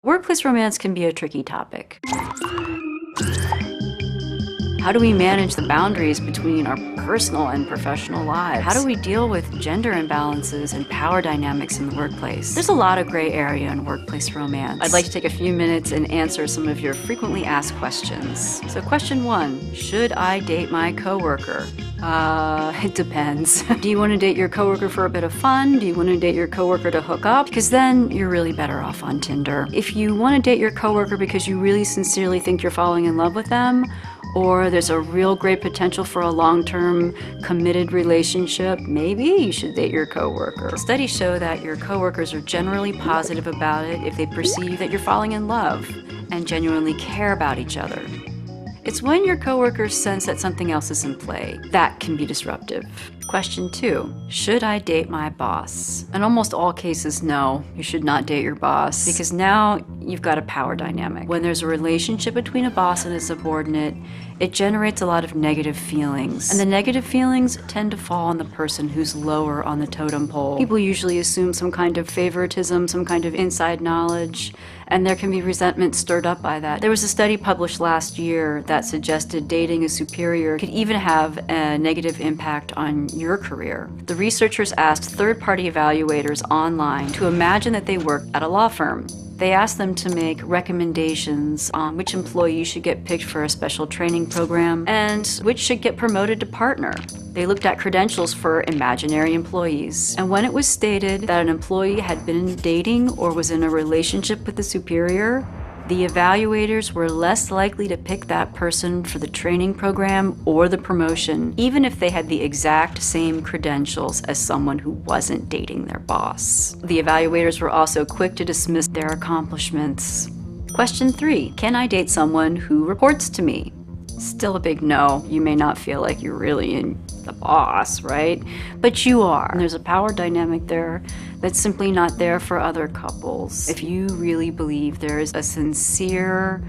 Workplace romance can be a tricky topic. How do we manage the boundaries between our personal and professional lives? How do we deal with gender imbalances and power dynamics in the workplace? There's a lot of gray area in workplace romance. I'd like to take a few minutes and answer some of your frequently asked questions. So question 1, should I date my coworker? It depends. Do you want to date your coworker for a bit of fun? Do you want to date your coworker to hook up? Because then you're really better off on Tinder. If you want to date your coworker because you really sincerely think you're falling in love with them, or there's a real great potential for a long-term committed relationship, maybe you should date your coworker. Studies show that your coworkers are generally positive about it if they perceive that you're falling in love and genuinely care about each other. It's when your coworkers sense that something else is in play that can be disruptive. Question 2, should I date my boss? In almost all cases, no, you should not date your boss, because now you've got a power dynamic. When there's a relationship between a boss and a subordinate, it generates a lot of negative feelings. And the negative feelings tend to fall on the person who's lower on the totem pole. People usually assume some kind of favoritism, some kind of inside knowledge, and there can be resentment stirred up by that. There was a study published last year that suggested dating a superior could even have a negative impact on your career. The researchers asked third-party evaluators online to imagine that they work at a law firm. They asked them to make recommendations on which employee should get picked for a special training program and which should get promoted to partner. They looked at credentials for imaginary employees. And when it was stated that an employee had been dating or was in a relationship with a superior, the evaluators were less likely to pick that person for the training program or the promotion, even if they had the exact same credentials as someone who wasn't dating their boss. The evaluators were also quick to dismiss their accomplishments. Question 3, can I date someone who reports to me? Still a big no. You may not feel like you're really in the boss, right? But you are. And there's a power dynamic there that's simply not there for other couples. If you really believe there is a sincere,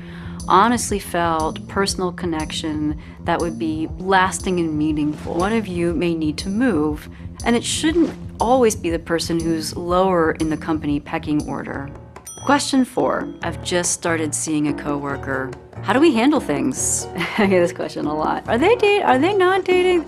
honestly felt personal connection that would be lasting and meaningful, one of you may need to move, and it shouldn't always be the person who's lower in the company pecking order. Question 4, I've just started seeing a coworker. How do we handle things? I get this question a lot. Are they not dating?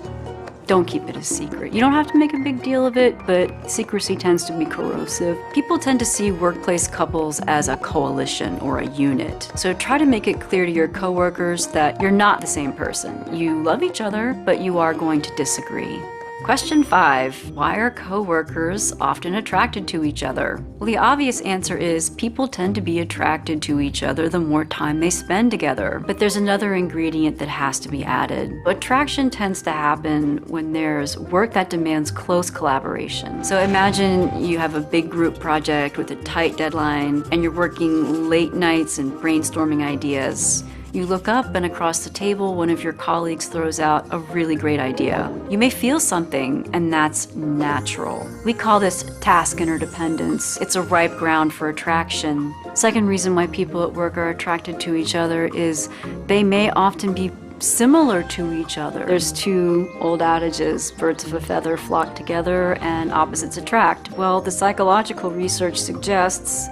Don't keep it a secret. You don't have to make a big deal of it, but secrecy tends to be corrosive. People tend to see workplace couples as a coalition or a unit. So try to make it clear to your coworkers that you're not the same person. You love each other, but you are going to disagree. Question 5, why are coworkers often attracted to each other? Well, the obvious answer is people tend to be attracted to each other the more time they spend together. But there's another ingredient that has to be added. Attraction tends to happen when there's work that demands close collaboration. So imagine you have a big group project with a tight deadline and you're working late nights and brainstorming ideas. You look up and across the table, one of your colleagues throws out a really great idea. You may feel something, and that's natural. We call this task interdependence. It's a ripe ground for attraction. Second reason why people at work are attracted to each other is they may often be similar to each other. There's 2 old adages, birds of a feather flock together and opposites attract. Well, the psychological research suggests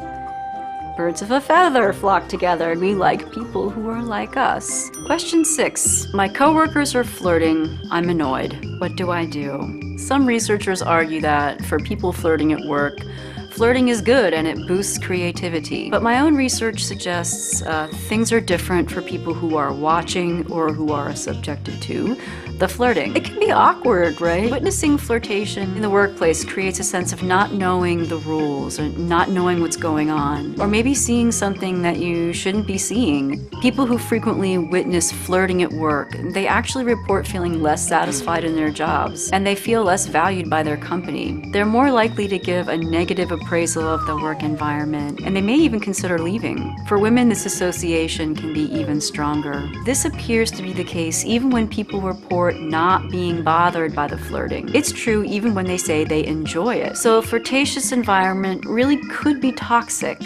birds of a feather flock together. We like people who are like us. Question 6. My coworkers are flirting. I'm annoyed. What do I do? Some researchers argue that for people flirting at work, flirting is good and it boosts creativity. But my own research suggests things are different for people who are watching or who are subjected to the flirting. It can be awkward, right? Witnessing flirtation in the workplace creates a sense of not knowing the rules or not knowing what's going on, or maybe seeing something that you shouldn't be seeing. People who frequently witness flirting at work, they actually report feeling less satisfied in their jobs, and they feel less valued by their company. They're more likely to give a negative appraisal of the work environment, and they may even consider leaving. For women, this association can be even stronger. This appears to be the case even when people report not being bothered by the flirting. It's true even when they say they enjoy it. So a flirtatious environment really could be toxic.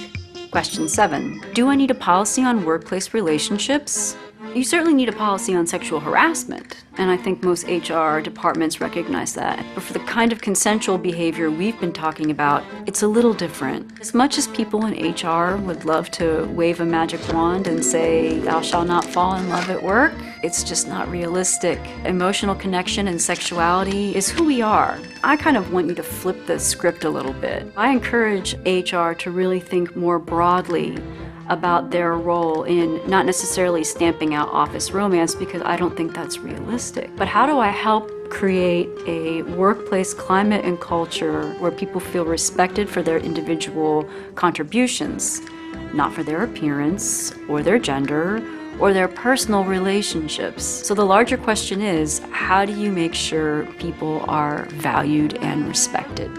Question 7, do I need a policy on workplace relationships? You certainly need a policy on sexual harassment, and I think most HR departments recognize that. But for the kind of consensual behavior we've been talking about, it's a little different. As much as people in HR would love to wave a magic wand and say, "Thou shalt not fall in love at work," it's just not realistic. Emotional connection and sexuality is who we are. I kind of want you to flip the script a little bit. I encourage HR to really think more broadly about their role in not necessarily stamping out office romance, because I don't think that's realistic. But how do I help create a workplace climate and culture where people feel respected for their individual contributions, not for their appearance or their gender or their personal relationships? So the larger question is, how do you make sure people are valued and respected?